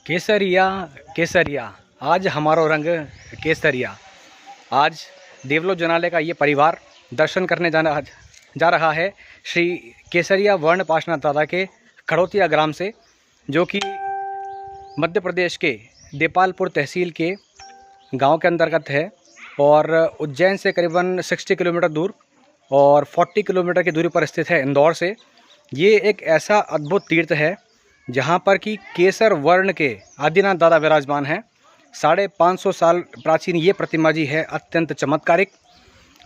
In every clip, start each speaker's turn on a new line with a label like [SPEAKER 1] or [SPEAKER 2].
[SPEAKER 1] केसरिया केसरिया आज हमारो रंग केसरिया। आज देवलो जनाले का ये परिवार दर्शन करने जा रहा है श्री केसरिया वर्ण पार्श्वनाथ दादा के खड़ोतिया ग्राम से, जो कि मध्य प्रदेश के देपालपुर तहसील के गांव के अंतर्गत है और उज्जैन से करीबन 60 किलोमीटर दूर और 40 किलोमीटर की दूरी पर स्थित है इंदौर से। ये एक ऐसा अद्भुत तीर्थ है जहाँ पर कि केसर वर्ण के आदिनाथ दादा विराजमान हैं। 550 साल प्राचीन ये प्रतिमा जी है, अत्यंत चमत्कारिक।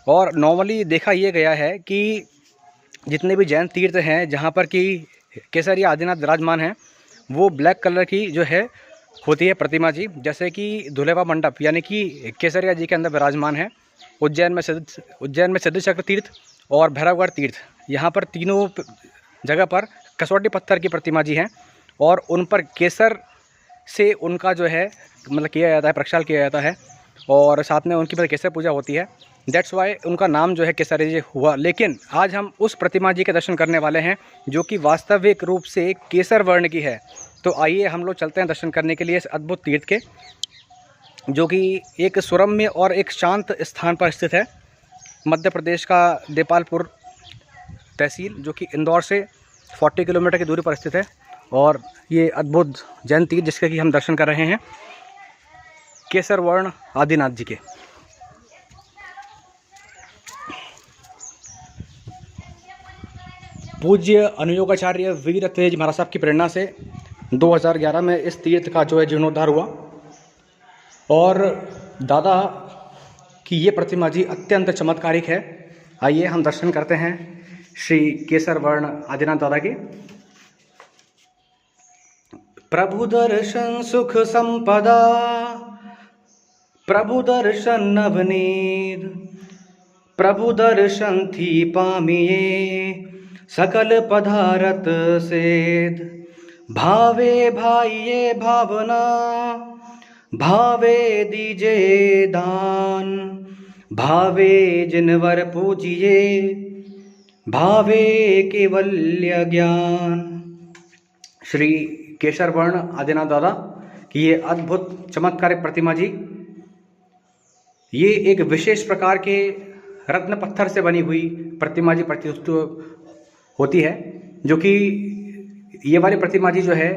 [SPEAKER 1] और नॉर्मली देखा ये गया है कि जितने भी जैन तीर्थ हैं जहाँ पर कि केसरिया आदिनाथ विराजमान हैं, वो ब्लैक कलर की जो है होती है प्रतिमा जी, जैसे कि धुलेवा मंडप यानी कि केसरिया जी के अंदर विराजमान है। उज्जैन में सिद्धचक्र तीर्थ और भैरवगढ़ तीर्थ, यहाँ पर तीनों जगह पर कसौटी पत्थर की प्रतिमा जी हैं और उन पर केसर से उनका जो है मतलब किया जाता है, प्रक्षाल किया जाता है और साथ में उनकी पर केसर पूजा होती है। दैट्स वाई उनका नाम जो है केसरी जी हुआ। लेकिन आज हम उस प्रतिमा जी के दर्शन करने वाले हैं जो कि वास्तविक रूप से केसर वर्ण की है। तो आइए हम लोग चलते हैं दर्शन करने के लिए इस अद्भुत तीर्थ के, जो कि एक सुरम्य और एक शांत स्थान पर स्थित है। मध्य प्रदेश का देपालपुर तहसील, जो कि इंदौर से 40 किलोमीटर की दूरी पर स्थित है। और ये अद्भुत जैन तीर्थ जिसके कि हम दर्शन कर रहे हैं केसर वर्ण आदिनाथ जी के। पूज्य अनुयोगाचार्य वीर तेज महाराज साहब की प्रेरणा से 2011 में इस तीर्थ का जो है जीर्णोद्धार हुआ और दादा की ये प्रतिमा जी अत्यंत चमत्कारिक है। आइए हम दर्शन करते हैं श्री केसर वर्ण आदिनाथ दादा के। प्रभु दर्शन सुख संपदा, प्रभु दर्शन नवनीत, प्रभु दर्शन थी पामिए सकल पदारथ सेध। भावे भाइये भावना, भावे दीजे दान, भावे जिनवर पूजिए, भावे केवल्य ज्ञान। श्री केसर वर्ण आदिनाथ दादा की ये अद्भुत चमत्कारिक प्रतिमा जी, ये एक विशेष प्रकार के रत्न पत्थर से बनी हुई प्रतिमा जी प्रतीत होती है, जो कि ये वाली प्रतिमा जी जो है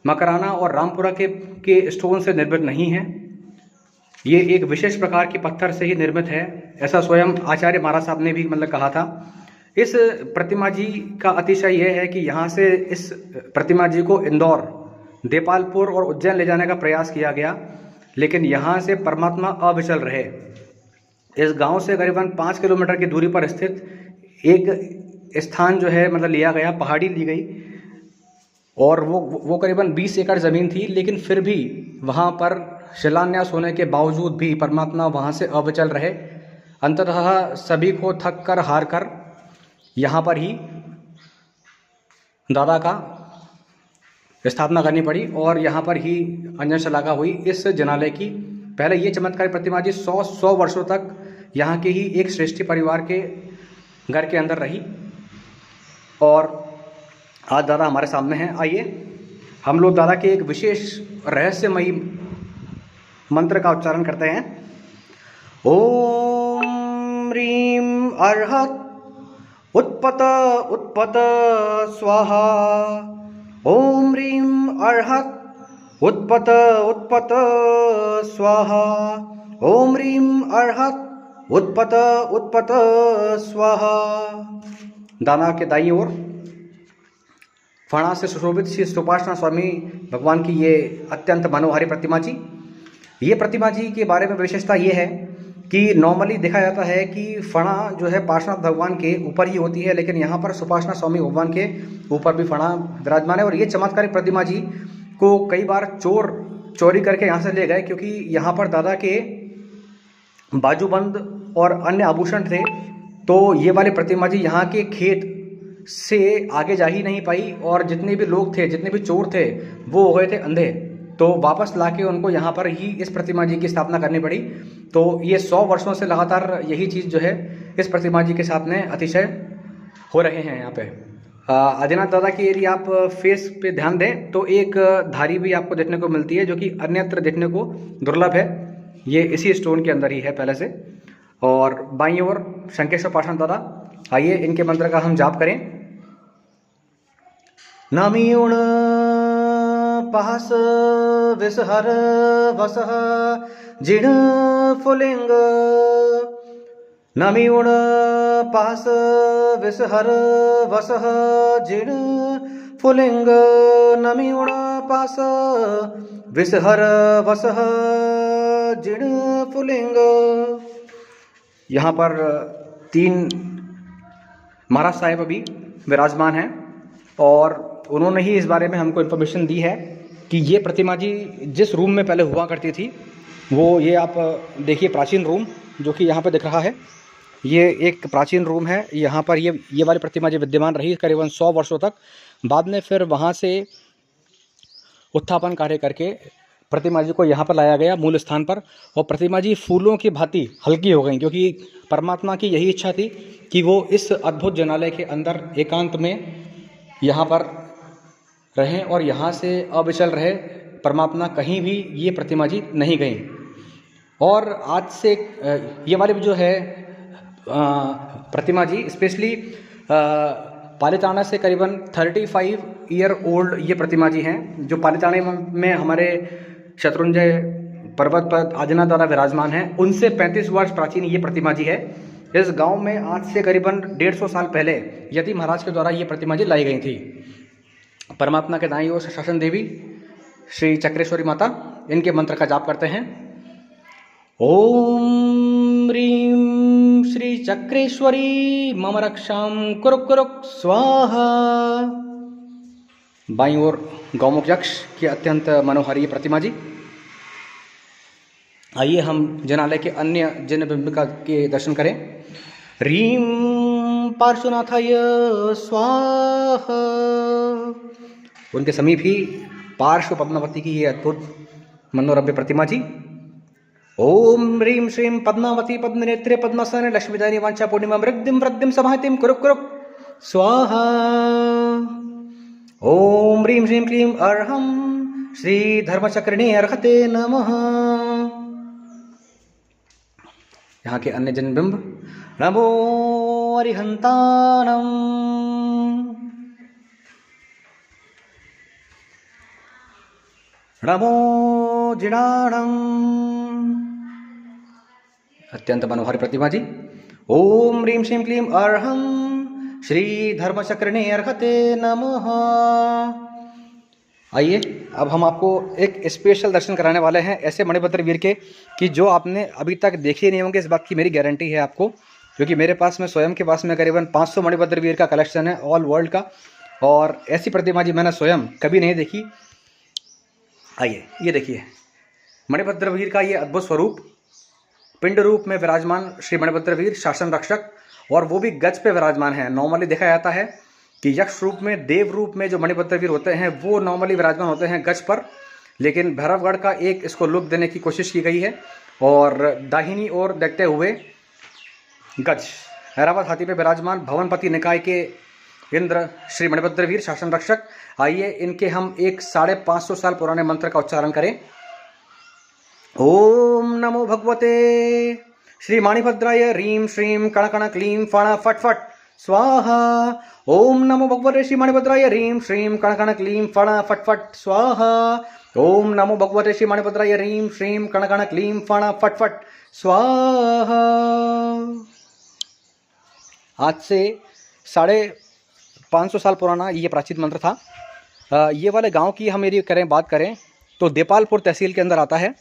[SPEAKER 1] मकराना और रामपुरा के स्टोन से निर्मित नहीं है। ये एक विशेष प्रकार के पत्थर से ही निर्मित है, ऐसा स्वयं आचार्य महाराज साहब ने भी मतलब कहा था। इस प्रतिमा जी का अतिशय यह है कि यहाँ से इस प्रतिमा जी को इंदौर, देपालपुर और उज्जैन ले जाने का प्रयास किया गया, लेकिन यहाँ से परमात्मा अविचल रहे। इस गांव से करीबन 5 किलोमीटर की दूरी पर स्थित एक स्थान जो है मतलब लिया गया, पहाड़ी ली गई और वो करीबन 20 एकड़ ज़मीन थी, लेकिन फिर भी वहाँ पर शिलान्यास होने के बावजूद भी परमात्मा वहाँ से अविचल रहे। अंततः सभी को थक कर हार कर यहाँ पर ही दादा का स्थापना करनी पड़ी और यहाँ पर ही अंजन शलाका हुई इस जनालय की। पहले ये चमत्कारी प्रतिमा जी 100 वर्षों तक यहाँ के ही एक श्रेष्ठी परिवार के घर के अंदर रही और आज दादा हमारे सामने हैं। आइए हम लोग दादा के एक विशेष रहस्यमयी मंत्र का उच्चारण करते हैं। ओम ह्रीं अर्हत् उत्पत उत्पत स्वाहा। ओम ह्रीं अर्हत् उत्पत उत्पत स्वाहा। ओम ह्रीं अर्हत् उत्पत उत्पत स्वाहा। दाना के दाईं ओर फणा से सुशोभित श्री सुपासना स्वामी भगवान की ये अत्यंत मनोहारी प्रतिमा जी। ये प्रतिमा जी के बारे में विशेषता ये है कि नॉर्मली देखा जाता है कि फणा जो है पार्श्वनाथ भगवान के ऊपर ही होती है, लेकिन यहाँ पर सुपासना स्वामी भगवान के ऊपर भी फणा विराजमान है। और ये चमत्कारी प्रतिमा जी को कई बार चोरी करके यहाँ से ले गए, क्योंकि यहाँ पर दादा के बाजूबंद और अन्य आभूषण थे। तो ये वाली प्रतिमा जी यहाँ के खेत से आगे जा ही नहीं पाई और जितने भी लोग थे, जितने भी चोर थे, वो हो गए थे अंधे। तो वापस लाके उनको यहाँ पर ही इस प्रतिमा जी की स्थापना करनी पड़ी। तो ये 100 वर्षों से लगातार यही चीज़ जो है इस प्रतिमा जी के साथ में अतिशय हो रहे हैं यहाँ पे। आदिनाथ दादा की यदि आप फेस पे ध्यान दें तो एक धारी भी आपको देखने को मिलती है, जो कि अन्यत्र देखने को दुर्लभ है। ये इसी स्टोन के अंदर ही है पहले से। और बाईं ओर शंकेश्वर पाषाण दादा। आइए इनके मंत्र का हम जाप करें। नमीउण पास विषहर वसः जिण फुलिंग। नमीउण पास विषहर वसः जिण फुलिंग। नमीउण पास विषहर वसः जिण फुलिंग। यहाँ पर 3 महाराज साहेब अभी विराजमान हैं और उन्होंने ही इस बारे में हमको इन्फॉर्मेशन दी है कि ये प्रतिमा जी जिस रूम में पहले हुआ करती थी, वो ये आप देखिए प्राचीन रूम जो कि यहाँ पे दिख रहा है, ये एक प्राचीन रूम है। यहाँ पर ये वाली प्रतिमा जी विद्यमान रही करीबन 100 वर्षों तक। बाद में फिर वहाँ से उत्थापन कार्य करके प्रतिमा जी को यहाँ पर लाया गया मूल स्थान पर, और प्रतिमा जी फूलों की भांति हल्की हो गई, क्योंकि परमात्मा की यही इच्छा थी कि वो इस अद्भुत जनालय के अंदर एकांत में यहाँ पर रहें और यहाँ से अविचल रहे परमात्मा, कहीं भी ये प्रतिमा जी नहीं गई। और आज से ये वाली जो है प्रतिमा जी स्पेशली पालीताना से करीबन 35 ईयर ओल्ड ये प्रतिमा जी हैं, जो पालीताना में हमारे शत्रुंजय पर्वत पर आदिनाथ दादा विराजमान हैं। उनसे 35 वर्ष प्राचीन ये प्रतिमा जी है। इस गांव में आज से करीबन 150 साल पहले यति महाराज के द्वारा ये प्रतिमा जी लाई गई थी। परमात्मा के दाईं ओर शासन देवी श्री चक्रेश्वरी माता, इनके मंत्र का जाप करते हैं। ओम ह्रीं श्री चक्रेश्वरी मम रक्षां कुरुक कुरुक स्वाहा। बाईं ओर गौमुख यक्ष की अत्यंत मनोहारी प्रतिमा जी। आइए हम जनालय के अन्य जिन बिंबिका के दर्शन करें। ह्रीं पार्श्वनाथाय स्वाहा। उनके समीप ही पार्श्व पद्मावती की ये अद्भुत मनोरम्य प्रतिमा जी। ओम ह्रीं श्रीं पद्मावती पद्मनेत्रे पद्मसन लक्ष्मीदायिनी वांछा पूर्णिमा वृद्धिं समाहितिं कुरुक कुरुक स्वाहा। ओम ह्रीं श्रीं क्लीं अर्हं श्री धर्मचक्रिणे अर्हते नमः। यहाँ के अन्य जनबिंब। नमो अरिहंताणं। नमो जिणाणं। अत्यंत मनोहर प्रतिमा जी। ओम ह्रीं श्रीं क्लीं अर्हं श्री धर्मचक्रिणे अर्हते नमः। आइए अब हम आपको एक स्पेशल दर्शन कराने वाले हैं ऐसे मणिभद्र वीर के कि जो आपने अभी तक देखे नहीं होंगे। इस बात की मेरी गारंटी है आपको, क्योंकि मेरे पास में स्वयं के पास में करीबन 500 मणिभद्र वीर का कलेक्शन है ऑल वर्ल्ड का, और ऐसी प्रतिमा जी मैंने स्वयं कभी नहीं देखी। आइए ये देखिए मणिभद्र वीर का ये अद्भुत स्वरूप, पिंड रूप में विराजमान श्री मणिभद्र वीर शासन रक्षक, और वो भी गज पे विराजमान है। नॉर्मली देखा जाता है कि यक्ष रूप में, देव रूप में जो मणिभद्र वीर होते हैं वो नॉर्मली विराजमान होते हैं गज पर, लेकिन भैरवगढ़ का एक इसको लुक देने की कोशिश की गई है। और दाहिनी ओर देखते हुए गज ऐरावत हाथी पे विराजमान भवनपति निकाय के इंद्र श्री मणिभद्र वीर शासन रक्षक। आइए इनके हम एक 550 साल पुराने मंत्र का उच्चारण करें। ओम नमो भगवते श्री मणिभद्राय ह्रीं श्रीं कण क्लीं फण फट फट स्वाहा। ओम नमो भगवते श्री मणिभद्राय ह्रीं श्रीं कण क्लीं फण फट फट स्वाहा। ओम नमो भगवते श्री मणिभद्राय ह्रीं श्रीं कण क्लीं फण फट फट स्वाहा। आज से 550 साल पुराना ये प्राचीन मंत्र था। ये वाले गांव की हम यदि बात करें तो देपालपुर तहसील के अंदर आता है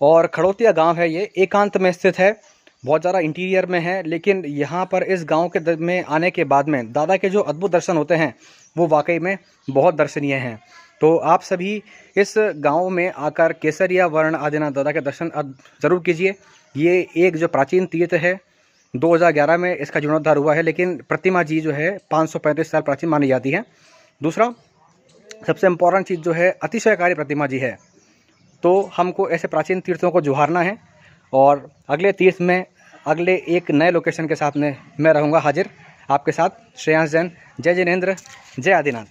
[SPEAKER 1] और खड़ोतिया गांव है। ये एकांत में स्थित है, बहुत ज़्यादा इंटीरियर में है, लेकिन यहाँ पर इस गांव के में आने के बाद में दादा के जो अद्भुत दर्शन होते हैं वो वाकई में बहुत दर्शनीय हैं। तो आप सभी इस गांव में आकर केसरिया वर्ण आदिनाथ दादा के दर्शन ज़रूर कीजिए। ये एक जो प्राचीन तीर्थ है, 2011 में इसका जीर्णोद्धार हुआ है, लेकिन प्रतिमा जी जो है 535 साल प्राचीन मानी जाती है। दूसरा सबसे इम्पोर्टेंट चीज़ जो है अतिशयकारी प्रतिमा जी है। तो हमको ऐसे प्राचीन तीर्थों को जुहारना है, और अगले तीर्थ में अगले एक नए लोकेशन के साथ में मैं रहूँगा हाजिर। आपके साथ श्रेयांश जैन। जय जिनेंद्र, जय आदिनाथ।